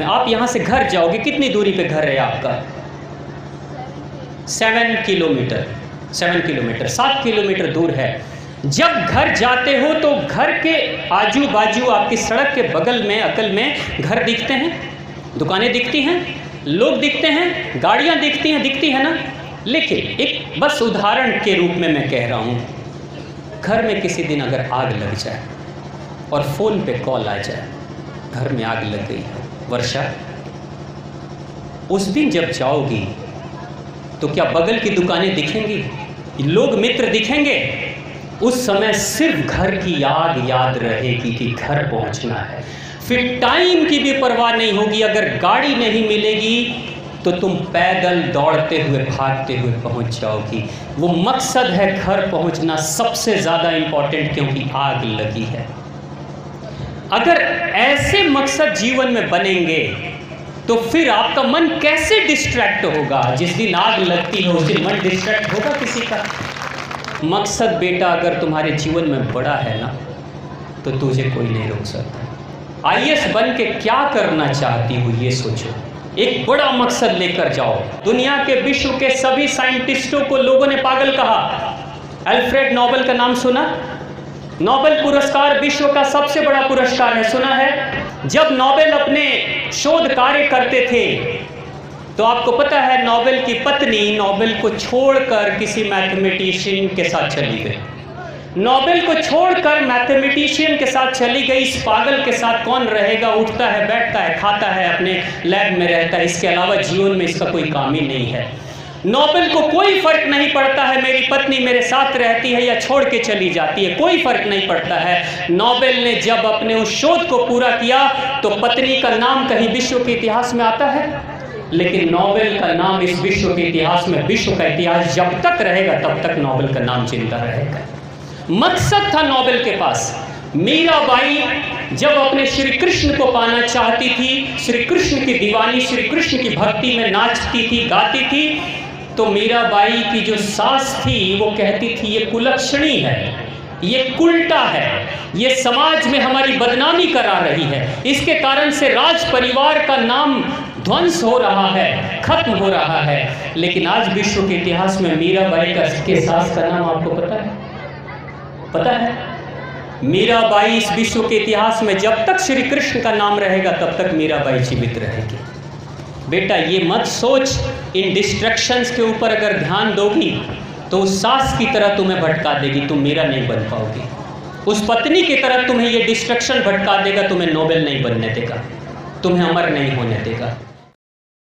आप यहाँ से घर जाओगे, कितनी दूरी पे घर है आपका? 7 किलोमीटर। 7 किलोमीटर दूर है। जब घर जाते हो तो घर के आजू बाजू आपकी सड़क के बगल में अकल में घर दिखते हैं, दुकानें दिखती हैं, लोग दिखते हैं, गाड़ियाँ दिखती हैं ना। लेकिन एक बस उदाहरण के रूप में मैं कह रहा हूँ, घर में किसी दिन अगर आग लग जाए और फ़ोन पे कॉल आ जाए, घर में आग लग गई है वर्षा, उस दिन जब जाओगी तो क्या बगल की दुकानें दिखेंगी, लोग मित्र दिखेंगे? उस समय सिर्फ घर की याद रहेगी कि घर पहुंचना है। फिर टाइम की भी परवाह नहीं होगी। अगर गाड़ी नहीं मिलेगी तो तुम पैदल दौड़ते हुए भागते हुए पहुंच जाओगी। वो मकसद है घर पहुंचना सबसे ज़्यादा इम्पॉर्टेंट, क्योंकि आग लगी है। अगर ऐसे मकसद जीवन में बनेंगे तो फिर आपका मन कैसे डिस्ट्रैक्ट होगा? जिस दिन आग लगती है उस दिन मन डिस्ट्रैक्ट होगा किसी का? मकसद बेटा अगर तुम्हारे जीवन में बड़ा है ना, तो तुझे कोई नहीं रोक सकता। आईएएस बन के क्या करना चाहती हो ये सोचो, एक बड़ा मकसद लेकर जाओ। दुनिया के विश्व के सभी साइंटिस्टों को लोगों ने पागल कहा। अल्फ्रेड नोबेल का नाम सुना? नोबेल पुरस्कार विश्व का सबसे बड़ा पुरस्कार है, सुना है? जब नोबेल अपने शोध कार्य करते थे तो आपको पता है नोबेल की पत्नी नोबेल को छोड़कर किसी मैथमेटिशियन के साथ चली गई। नोबेल को छोड़कर मैथमेटिशियन के साथ चली गई। इस पागल के साथ कौन रहेगा? उठता है, बैठता है, खाता है, अपने लैब में रहता है, इसके अलावा जीवन में इसका कोई काम ही नहीं है। नोबेल को कोई फर्क नहीं पड़ता है मेरी पत्नी मेरे साथ रहती है या छोड़ के चली जाती है, कोई फर्क नहीं पड़ता है। नोबेल ने जब अपने उस शोध को पूरा किया तो पत्नी का नाम कहीं विश्व के इतिहास में आता है, लेकिन नोबेल का नाम इस विश्व के इतिहास में, विश्व का इतिहास जब तक रहेगा तब तक नोबेल का नाम जिंदा रहेगा। मकसद था नोबेल के पास। मीराबाई जब अपने श्री कृष्ण को पाना चाहती थी, श्री कृष्ण की दीवानी, श्री कृष्ण की भक्ति में नाचती थी, गाती थी, तो मीराबाई की जो सास थी वो कहती थी ये कुलक्षणी है, ये उल्टा है, ये समाज में हमारी बदनामी करा रही है, इसके कारण से राज परिवार का नाम ध्वंस हो रहा है, खत्म हो रहा है। लेकिन आज विश्व के इतिहास में मीराबाई के सास का नाम आपको पता है? पता है? मीराबाई इस विश्व के इतिहास में जब तक श्री कृष्ण का नाम रहेगा तब तक मीराबाई जीवित रहेगी। बेटा ये मत सोच, इन डिस्ट्रैक्शंस के ऊपर अगर ध्यान दोगी तो उस सास की तरह तुम्हें भटका देगी, तुम मीरा नहीं बन पाओगी। उस पत्नी की तरह तुम्हें ये डिस्ट्रैक्शन भटका देगा, तुम्हें नोबेल नहीं बनने देगा, तुम्हें अमर नहीं होने देगा।